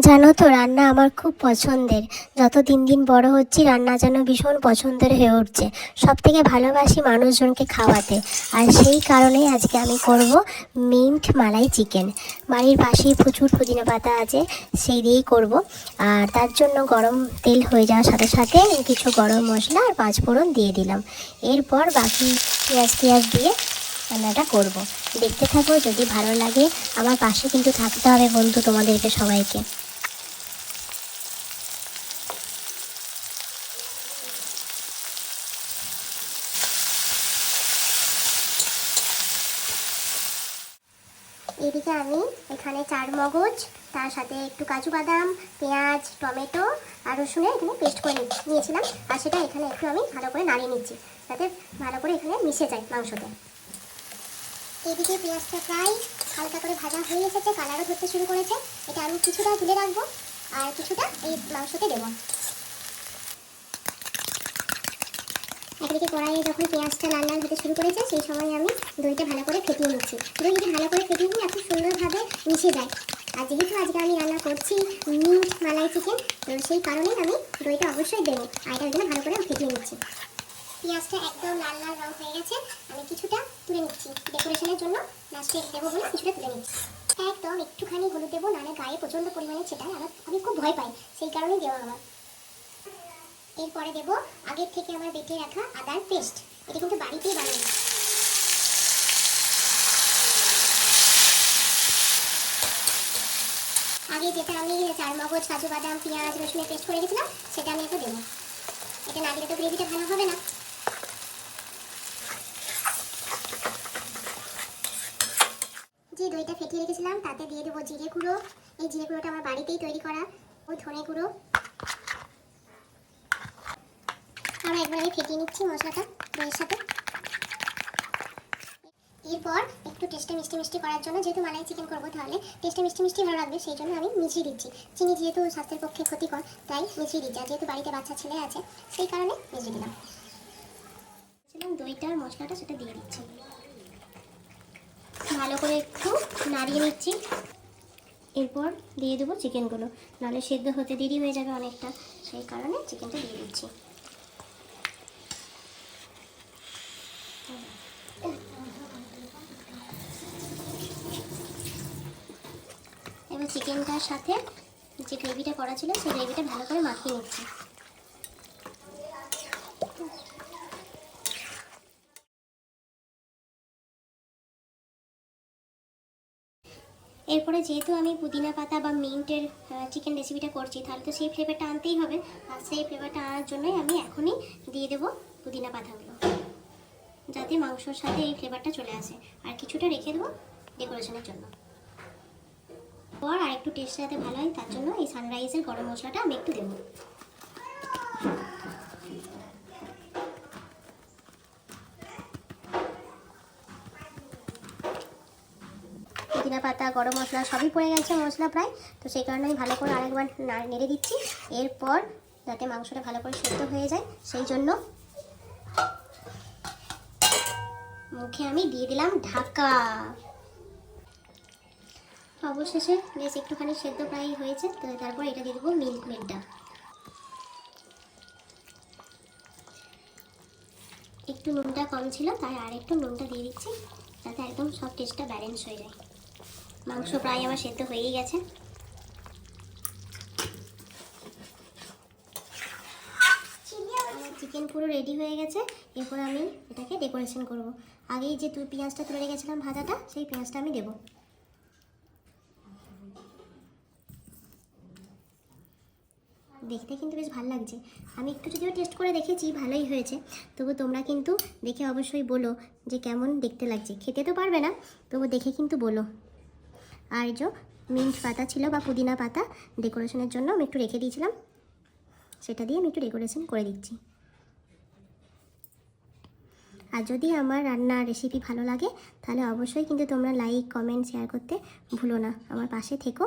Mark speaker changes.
Speaker 1: জানো তো, রান্না আমার খুব পছন্দের। যত দিন দিন বড় হচ্ছি, রান্না যেন ভীষণ পছন্দের হয়ে উঠছে। সব থেকে ভালোবাসি মানুষজনকে খাওয়াতে। আর সেই কারণেই আজকে আমি করব মিন্ট মালাই চিকেন। বাড়ির পাশেই প্রচুর পুদিনা পাতা আছে, সেই দিয়েই করব। আর তার জন্য গরম তেল হয়ে যাওয়ার সাথে সাথে কিছু গরম মশলা আর পাঁচফোড়ন দিয়ে দিলাম। এরপর বাকি পেঁয়াজ দিয়ে রান্নাটা করব। দেখতে থাকো, যদি ভালো লাগে আমার পাশে কিন্তু থাকতে হবে বন্ধু, তোমাদেরকে সবাইকে। এদিকে আমি এখানে চার মগজ, তার সাথে একটু কাজু বাদাম, পেঁয়াজ, টমেটো আর রসুনের এখানে পেস্ট করে নিয়েছিলাম। আর সেটা এখানে একটু আমি ভালো করে নাড়িয়ে নিচ্ছি, যাতে ভালো করে এখানে মিশে যায় মাংসতে। এদিকে পেঁয়াজটা প্রায় হালকা করে ভাজা হয়ে এসেছে, কালারও ধরতে শুরু করেছে। এটা আমি কিছুটা তুলে রাখবো আর কিছুটা এই মাংসতে দেবো। একদিকে কড়াইয়ে যখন পেঁয়াজটা লাল লাল হতে শুরু করেছে, সেই সময় আমি দইটা ভালো করে ফেটিয়ে নিচ্ছি। দই যদি ভালো করে ফেটিয়ে নিই, এত সুন্দরভাবে মিশে যায়। আর যেহেতু আজকে আমি রান্না করছি মিন্ট মালাই চিকেন, তো সেই কারণেই আমি দইটা অবশ্যই দেবো। আর এটা জন্য ভালো করে ফেটিয়ে নিচ্ছি। পেঁয়াজটা একদম লাল লাল রং হয়ে গেছে, আমি কিছুটা তুলে নিচ্ছি ডেকোরেশনের জন্য। লাস্টে দেবো বলে কিছুটা তুলে নিচ্ছি। একদম একটুখানি হলুদ দেবো, নাহলে গায়ে প্রচণ্ড পরিমাণে ছেটায়, আর আমি খুব ভয় পাই, সেই কারণেই দেওয়া আমার। এরপরে দেব আগের থেকে আমার বেটে রাখা আদার পেস্ট। এটা কিন্তু বাড়িতেই বানানো। আগে যেটা আমি চার মগজ, কাজু বাদাম, পেঁয়াজ, রসুনের পেস্ট করে রেখেছিলাম, সেটা আমি একটু দেবো। এটা না দিলে তো গ্রেভিটা ভালো হবে না। যে দইটা ফেটিয়ে রেখেছিলাম তাতে দিয়ে দেবো জিরে গুঁড়ো। এই জিরে গুঁড়োটা আমার বাড়িতেই তৈরি করা। ও ধনে গুঁড়ো। আর একবার আমি ফেটিয়ে নিচ্ছি মশলাটা দইয়ের সাথে। এরপর একটু টেস্টে মিষ্টি মিষ্টি করার জন্য, যেহেতু মালাই চিকেন করবো, তাহলে টেস্টে মিষ্টি মিষ্টি ভালো লাগবে, সেই জন্য আমি মিশিয়ে দিচ্ছি। চিনি যেহেতু স্বাস্থ্যের পক্ষে ক্ষতিকর, তাই মিশিয়ে দিচ্ছি। আর যেহেতু বাড়িতে বাচ্চা ছেলে আছে, সেই কারণে মিশিয়ে দিলাম। দইটার মশলাটা সেটা দিয়ে দিচ্ছি, ভালো করে একটু নাড়িয়ে নিচ্ছি। এরপর দিয়ে দেবো চিকেনগুলো, নাহলে সেদ্ধ হতে দেরি হয়ে যাবে অনেকটা, সেই কারণে চিকেনটা দিয়ে দিচ্ছি। এবার চিকেনটার সাথে যে গ্রেভিটা করা ছিল, সেই গ্রেভিটা ভালো করে মাখিয়ে নিচ্ছি। এরপরে যেহেতু আমি পুদিনা পাতা বা মিন্টের চিকেন রেসিপিটা করছি, তাহলে তো সেই ফ্লেভারটা আনতেই হবে। আর সেই ফ্লেভারটা আনার জন্যই আমি এখনই দিয়ে দেবো পুদিনা পাতাগুলো, যাতে মাংসর সাথে এই ফ্লেভারটা চলে আসে। আর কিছুটা রেখে দেবো ডেকোরেশনের জন্য। পর আর একটু টেস্ট যাতে ভালো হয়, তার জন্য এই সানরাইজের গরম মশলাটা আমি একটু দেবো। পুদিনা পাতা, গরম মশলা সবই পড়ে গেছে মশলা প্রায়, তো সেই কারণে আমি ভালো করে আরেকবার নেড়ে দিচ্ছি। এরপর যাতে মাংসটা ভালো করে সেদ্ধ হয়ে যায়, সেই জন্য মুখে আমি দিয়ে দিলাম ঢাকা। অবশেষে বেশ একটুখানি সেদ্ধ প্রায় হয়েছে, তো তারপর এটা দিয়ে দেবো মিল্ক মেডটা। একটু নুনটা কম ছিল, তাই আর একটু নুনটা দিয়ে দিচ্ছি, যাতে একদম সব টেস্টটা ব্যালেন্স হয়ে যায়। মাংস প্রায় আমার সেদ্ধ হয়েই গেছে। চিকেন পুরো রেডি হয়ে গেছে। এরপর আমি এটাকে ডেকোরেশন করব। আগেই যে পেঁয়াজটা তুলে রেখেছিলাম ভাজাটা, সেই পেঁয়াজটা আমি দেবো। দেখতে কিন্তু বেশ ভালো লাগছে। আমি একটু যদিও টেস্ট করে দেখেছি, ভালোই হয়েছে। তবু তোমরা কিন্তু দেখে অবশ্যই বলো যে কেমন দেখতে লাগছে। খেতে তো পারবে না, তবু দেখে কিন্তু বলো। আর যে মিন্ট পাতা ছিল বা পুদিনা পাতা, ডেকোরেশনের জন্য আমি একটু রেখে দিয়েছিলাম, সেটা দিয়ে আমি একটু ডেকোরেশন করে দিচ্ছি। আর যদি আমার রান্নার রেসিপি ভালো লাগে, তাহলে অবশ্যই কিন্তু তোমরা লাইক, কমেন্ট, শেয়ার করতে ভুলো না। আমার পাশে থেকো।